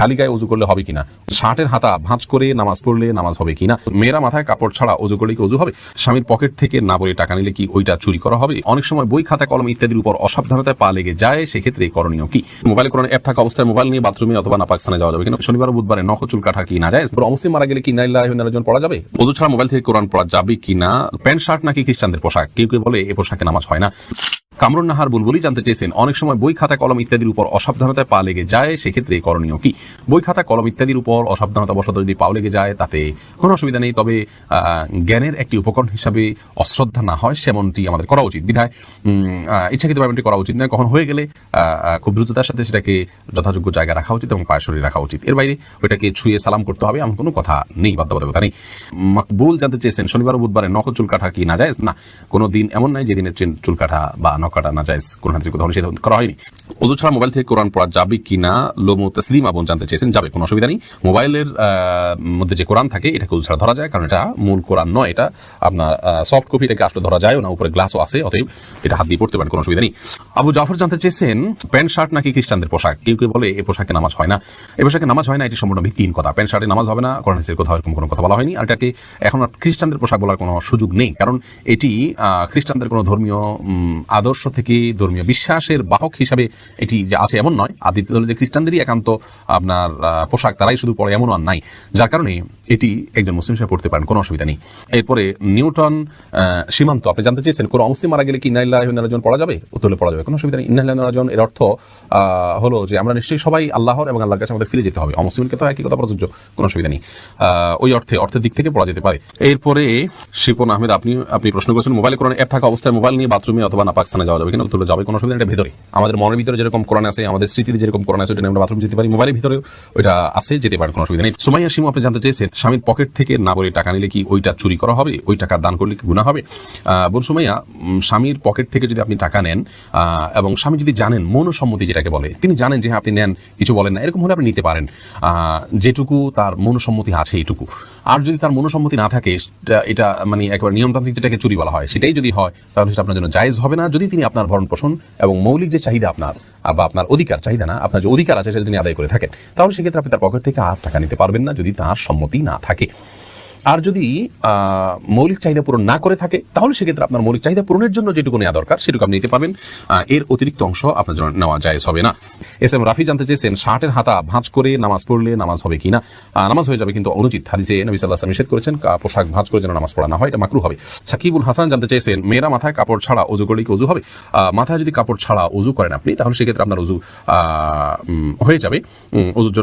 খালি গায়ে ওযু করলে হবে কিনা, শার্টের হাতা ভাঁজ করে নামাজ পড়লে নামাজ হবে কিনা, মেয়েরা মাথায় কাপড় ছাড়া ওযু করলে কি ওযু হবে, স্বামীর পকেট থেকে না বলে টাকা নিলে কি ওইটা চুরি করা হবে, অনেক সময় বই খাতা কলম ইত্যাদির উপর অসাবধানতায় পা লেগে যায়, সেক্ষেত্রে করণীয় কি, মোবাইলে কোরআন অ্যাপ থাকা অবস্থায় মোবাইল নিয়ে বাথরুমে অথবা নাপাক স্থানে যাওয়া যাবে কিনা, শনিবার ও বুধবারে নখ চুল কাটা কি না যায়, অমুসলিম মারা গেলে কি ইন্না লিল্লাহি ওয়া ইন্না ইলাইহি রাজিউন পড়া যাবে, ওযু ছাড়া মোবাইল থেকে কোরআন পড়া যাবে কিনা, প্যান্ট শার্ট নাকি খ্রিস্টানদের পোশাক, কেউ কেউ বলে এই পোশাকে নামাজ হয় না। কামরুন নাহার বুলবুলি জানতে চেয়েছেন, অনেক সময় বই খাতা কলম ইত্যাদির উপর অসাবধানতায় পা লেগে যায়, সেক্ষেত্রে করণীয় কি, বই খাতা কলম ইত্যাদির উপর অসাবধানতা বশত যদি পা লেগে যায় তাতে কোনো অসুবিধা নেই, তবে জ্ঞানের একটি উপকরণ হিসাবে অশ্রদ্ধা না হয় সেমনটি আমাদের করা উচিত, বিধায় ইচ্ছাকৃতভাবে এমনটি করা উচিত নয়, কখন হয়ে গেলে খুব দ্রুততার সাথে সেটাকে যথাযোগ্য জায়গায় রাখা উচিত এবং পায়ে শরীরে রাখা উচিত, এর বাইরে ওইটাকে ছুঁয়ে সালাম করতে হবে এমন কোনো কথা নেই, বাধ্যবাধকতা নেই। মকবুল জানতে চেয়েছেন, শনিবার ও বুধবারে নখ চুল কাটা কি না যায়, না কোনো দিন এমন নাই যেদিনে চুল কাটা বা নখ কাটা না যায়, কোন হাদিসে কোথাও নিষেধ করা হয়নি। ওযু ছাড়া মোবাইল থেকে কোরআন পড়া যাবে কিনা, লোমু তসলিমা বোন জানতে চেয়েছেন, যাবে, কোনো অসুবিধা নেই। মোবাইলের মধ্যে যে কোরআন থাকে এটাকে ওযু ছাড়া ধরা যায়, কারণ এটা মূল কোরআন নয়, এটা আপনার সফট কপি, এটাকে আসলে ধরা যায় না, উপরে গ্লাসও আছে, অতএব এটা হাত দিয়ে পড়তে পারেন, কোনো অসুবিধা নেই। আবু জাফর জানতে চেয়েছেন, প্যান্ট শার্ট নাকি খ্রিস্টানদের পোশাক, কেউ কেউ বলে এই পোশাকে নামাজ হয় না, এই পোশাকে নামাজ হয় না, এটি সম্পূর্ণ ভিত্তিহীন কথা, প্যান্ট শার্টে নামাজ হবে না, কোরআন হাদিসের কোথাও এরকম কোনো কথা বলা হয়নি, আর এটাকে এখন আর খ্রিস্টানদের পোশাক বলার কোনো সুযোগ নেই, কারণ এটি খ্রিস্টানদের কোনো ধর্মীয় আদর্শ থেকে ধর্মীয় বিশ্বাসের বাহক হিসাবে এটি যে আছে এমন নয়, আর দ্বিতীয় হলো যে খ্রিস্টানদেরই একান্ত আপনার পোশাক তারাই শুধু পরে এমন আর নাই, যার কারণে এটি একজন মুসলিম হিসেবে পড়তে পারেন, কোনো অসুবিধা নেই। এরপরে নিউটন সীমান্ত আপনি জানতে চেয়েছেন, কোনো অমুসলিম মারা গেলে কি ইন্না লিল্লাহি ওয়া ইন্না ইলাইহি রাজিউন পড়া যাবে, উত্তরে পড়া যাবে, কোনো অসুবিধা নেই। ইন্না লিল্লাহি ওয়া ইন্না ইলাইহি রাজিউন এর অর্থ হলো যে আমরা নিশ্চয়ই সবাই আল্লাহর এবং আল্লাহর কাছে আমাদের ফিরে যেতে হবে, অমুসলিমকে তো একই কথা প্রযোজ্য, কোনো অসুবিধা নেই, ওই অর্থের দিক থেকে পড়া যেতে পারে। এরপরে শিপন আহমেদ আপনি প্রশ্ন করেছেন, মোবাইলে কোরআন অ্যাপ থাকা অবস্থায় মোবাইল নিয়ে বাথরুমে অথবা নাপাক স্থানে যাওয়া যাবে কিনা, উত্তরে যাবে, কোনো অসুবিধা নেই। এটা ভেতরে আমাদের মনের ভিতরে যেরকম কোরআন আছে, আমাদের স্মৃতিতে যেরকম কোরআন আছে, ওটা আমরা বাথরুম যেতে পারি, মোবাইলের ভিতরে ওইটা আছে, যেতে পারে, কোনো অসুবিধা নেই। সুমাইয়া শিমু আপনি জানতে চেয়েছেন, স্বামীর পকেট থেকে না বলে টাকা নিলে কি ওইটা চুরি করা হবে, ওই টাকা দান করলে কি গুনাহ হবে। বোন সুমাইয়া, স্বামীর পকেট থেকে যদি আপনি টাকা নেন এবং স্বামী যদি জানেন, মনসম্মতি যেটাকে বলে, তিনি জানেন যে আপনি নেন, কিছু বলেন না, এরকম হলে আপনি নিতে পারেন, যেটুকু তার মনসম্মতি আছে এইটুকু। আর যদি তার মনসম্মতি না থাকে, এটা মানে একেবারে নিয়মতান্ত্রিক যেটাকে চুরি বলা হয়, সেটাই যদি হয়, তাহলে সেটা আপনার জন্য জায়েজ হবে না, যদি তিনি আপনার ভরণ পোষণ এবং মৌলিক যে চাহিদা আপনার বা আপনার অধিকার, চাহিদা না, আপনার যে অধিকার আছে সেটা তিনি আদায় করে থাকেন, তাহলে সেক্ষেত্রে আপনি তার পকেট থেকে আর টাকা নিতে পারবেন না, যদি তার সম্মতি না থাকে। আর যদি মৌলিক চাহিদা পূরণ না করে থাকে, তাহলে সেক্ষেত্রে আপনার মৌলিক চাহিদা পূরণের জন্য যেটুকু নেওয়া দরকার সেটুকু আপনি নিতে পারবেন, এর অতিরিক্ত অংশ আপনার জন্য নেওয়া জায়েজ হবে না। এস এম রাফি জানতে চেয়েছেন, শার্টের হাতা ভাঁজ করে নামাজ পড়লে নামাজ হবে কিনা, নামাজ হয়ে যাবে, কিন্তু অনুচিত, হাদিসে নবী সাল্লাল্লাহু আলাইহি ওয়াসাল্লাম নিষেধ করেছেন পোশাক ভাঁজ করে যেন নামাজ পড়া না হয়, এটা মাকরুহ হবে। সাকিবুল হাসান জানতে চেয়েছেন, মেয়েরা মাথায় কাপড় ছাড়া ওযু করলে কি ওযু হবে, মাথায় যদি কাপড় ছাড়া ওযু করেন আপনি, তাহলে সেক্ষেত্রে আপনার ওযু হয়ে যাবে, ওযুর জন্য